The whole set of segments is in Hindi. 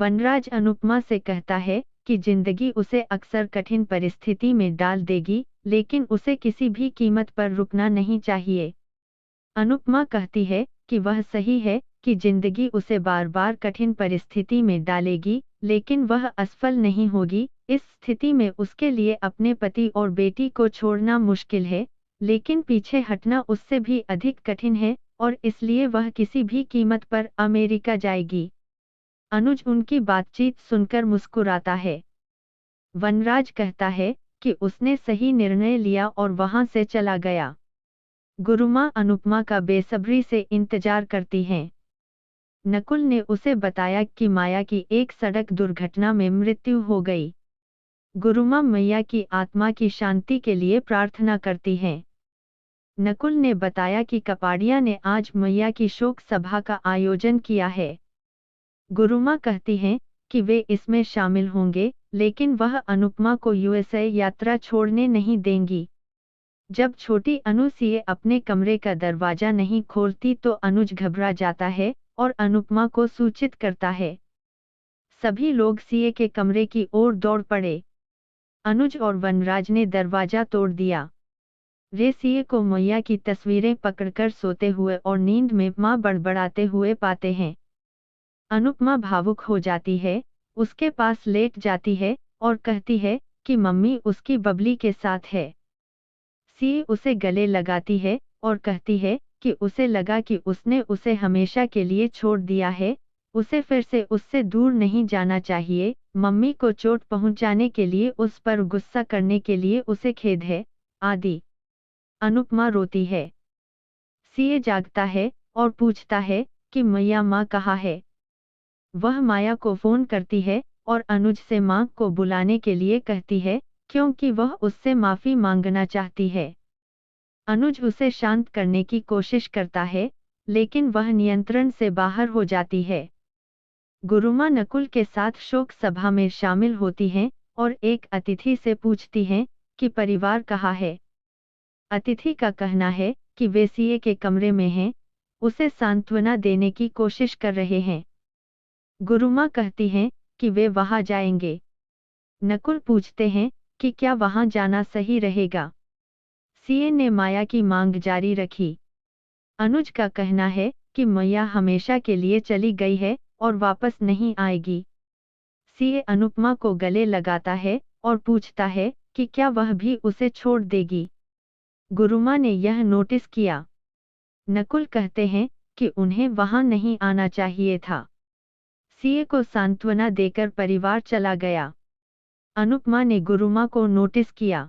वनराज अनुपमा से कहता है कि जिंदगी उसे अक्सर कठिन परिस्थिति में डाल देगी, लेकिन उसे किसी भी कीमत पर रुकना नहीं चाहिए। अनुपमा कहती है कि वह सही है कि जिंदगी उसे बार बार कठिन परिस्थिति में डालेगी, लेकिन वह असफल नहीं होगी। इस स्थिति में उसके लिए अपने पति और बेटी को छोड़ना मुश्किल है, लेकिन पीछे हटना उससे भी अधिक कठिन है और इसलिए वह किसी भी कीमत पर अमेरिका जाएगी। अनुज उनकी बातचीत सुनकर मुस्कुराता है। वनराज कहता है कि उसने सही निर्णय लिया और वहां से चला गया। गुरुमा अनुपमा का बेसब्री से इंतजार करती हैं। नकुल ने उसे बताया कि माया की एक सड़क दुर्घटना में मृत्यु हो गई। गुरुमा मैया की आत्मा की शांति के लिए प्रार्थना करती हैं। नकुल ने बताया कि कपाड़िया ने आज मैया की शोक सभा का आयोजन किया है। गुरुमा कहती हैं कि वे इसमें शामिल होंगे, लेकिन वह अनुपमा को यूएसए यात्रा छोड़ने नहीं देंगी। जब छोटी अनु सीए अपने कमरे का दरवाजा नहीं खोलती तो अनुज घबरा जाता है और अनुपमा को सूचित करता है। सभी लोग सीए के कमरे की ओर दौड़ पड़े। अनुज और वनराज ने दरवाजा तोड़ दिया। वे सीए को मैया की तस्वीरें पकड़कर सोते हुए और नींद में मां बड़बड़ाते हुए पाते हैं। अनुपमा भावुक हो जाती है, उसके पास लेट जाती है और कहती है कि मम्मी उसकी बबली के साथ है। सीए उसे गले लगाती है और कहती है कि उसे लगा कि उसने उसे हमेशा के लिए छोड़ दिया है, उसे फिर से उससे दूर नहीं जाना चाहिए। मम्मी को चोट पहुंचाने के लिए, उस पर गुस्सा करने के लिए उसे खेद है, आदि। अनुपमा रोती है। सीए जागता है और पूछता है कि मैया माँ कहाँ है। वह माया को फोन करती है और अनुज से माँ को बुलाने के लिए कहती है, क्योंकि वह उससे माफी मांगना चाहती है। अनुज उसे शांत करने की कोशिश करता है, लेकिन वह नियंत्रण से बाहर हो जाती है। गुरुमा नकुल के साथ शोक सभा में शामिल होती हैं और एक अतिथि से पूछती हैं कि परिवार कहाँ है। अतिथि का कहना है कि वे सीए के कमरे में हैं, उसे सांत्वना देने की कोशिश कर रहे हैं। गुरुमा कहती हैं कि वे वहां जाएंगे। नकुल पूछते हैं कि क्या वहां जाना सही रहेगा। सीए ने माया की मांग जारी रखी। अनुज का कहना है कि मैया हमेशा के लिए चली गई है और वापस नहीं आएगी। सीए अनुपमा को गले लगाता है और पूछता है कि क्या वह भी उसे छोड़ देगी। गुरुमा ने यह नोटिस किया। नकुल कहते हैं कि उन्हें वहां नहीं आना चाहिए था। सीए को सांत्वना देकर परिवार चला गया। अनुपमा ने गुरुमा को नोटिस किया।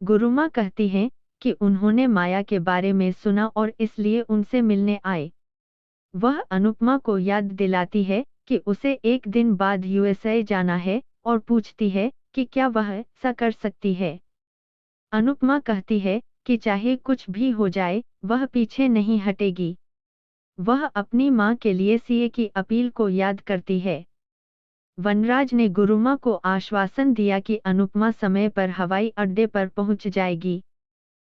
गुरुमा कहती हैं कि उन्होंने माया के बारे में सुना और इसलिए उनसे मिलने आए। वह अनुपमा को याद दिलाती है कि उसे एक दिन बाद यूएसए जाना है और पूछती है कि क्या वह ऐसा कर सकती है। अनुपमा कहती है कि चाहे कुछ भी हो जाए, वह पीछे नहीं हटेगी। वह अपनी मां के लिए सीए की अपील को याद करती है। वनराज ने गुरुमा को आश्वासन दिया कि अनुपमा समय पर हवाई अड्डे पर पहुंच जाएगी।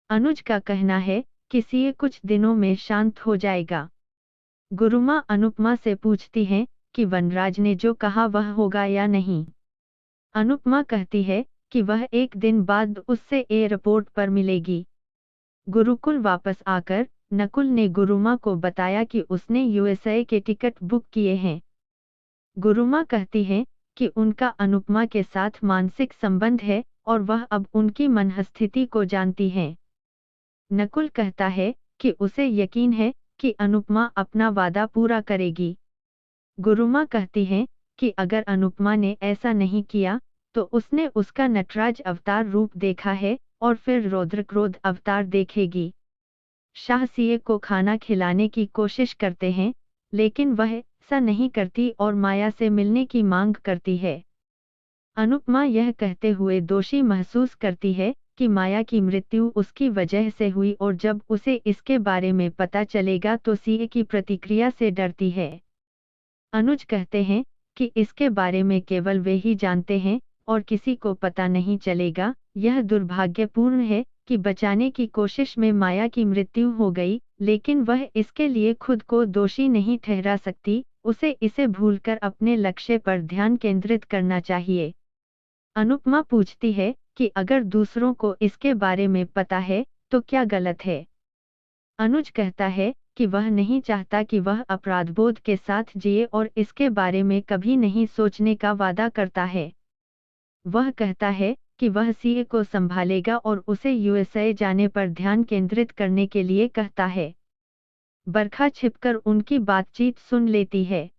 अनुज का कहना है कि सीए कुछ दिनों में शांत हो जाएगा। गुरुमा अनुपमा से पूछती हैं कि वनराज ने जो कहा वह होगा या नहीं। अनुपमा कहती है कि वह एक दिन बाद उससे एयरपोर्ट पर मिलेगी। गुरुकुल वापस आकर नकुल ने गुरुमा को बताया कि उसने यूएसए के टिकट बुक किए हैं। गुरुमा कहती हैं कि उनका अनुपमा के साथ मानसिक संबंध है और वह अब उनकी मनःस्थिति को जानती हैं। नकुल कहता है कि उसे यकीन है कि अनुपमा अपना वादा पूरा करेगी। गुरुमा कहती हैं कि अगर अनुपमा ने ऐसा नहीं किया तो उसने उसका नटराज अवतार रूप देखा है और फिर रौद्रक्रोध अवतार देखेगी। शाह सीए को खाना खिलाने की कोशिश करते हैं, लेकिन वह ऐसा नहीं करती और माया से मिलने की मांग करती है। अनुपमा यह कहते हुए दोषी महसूस करती है कि माया की मृत्यु उसकी वजह से हुई और जब उसे इसके बारे में पता चलेगा तो सीए की प्रतिक्रिया से डरती है। अनुज कहते हैं कि इसके बारे में केवल वे ही जानते हैं और किसी को पता नहीं चलेगा। यह दुर्भाग्यपूर्ण है कि बचाने की कोशिश में माया की मृत्यु हो गई, लेकिन वह इसके लिए खुद को दोषी नहीं ठहरा सकती। उसे इसे भूलकर अपने लक्ष्य पर ध्यान केंद्रित करना चाहिए। अनुपमा पूछती है कि अगर दूसरों को इसके बारे में पता है तो क्या गलत है। अनुज कहता है कि वह नहीं चाहता कि वह अपराधबोध के साथ जिए और इसके बारे में कभी नहीं सोचने का वादा करता है। वह कहता है कि वह सीए को संभालेगा और उसे यूएसए जाने पर ध्यान केंद्रित करने के लिए कहता है। बरखा छिपकर उनकी बातचीत सुन लेती है।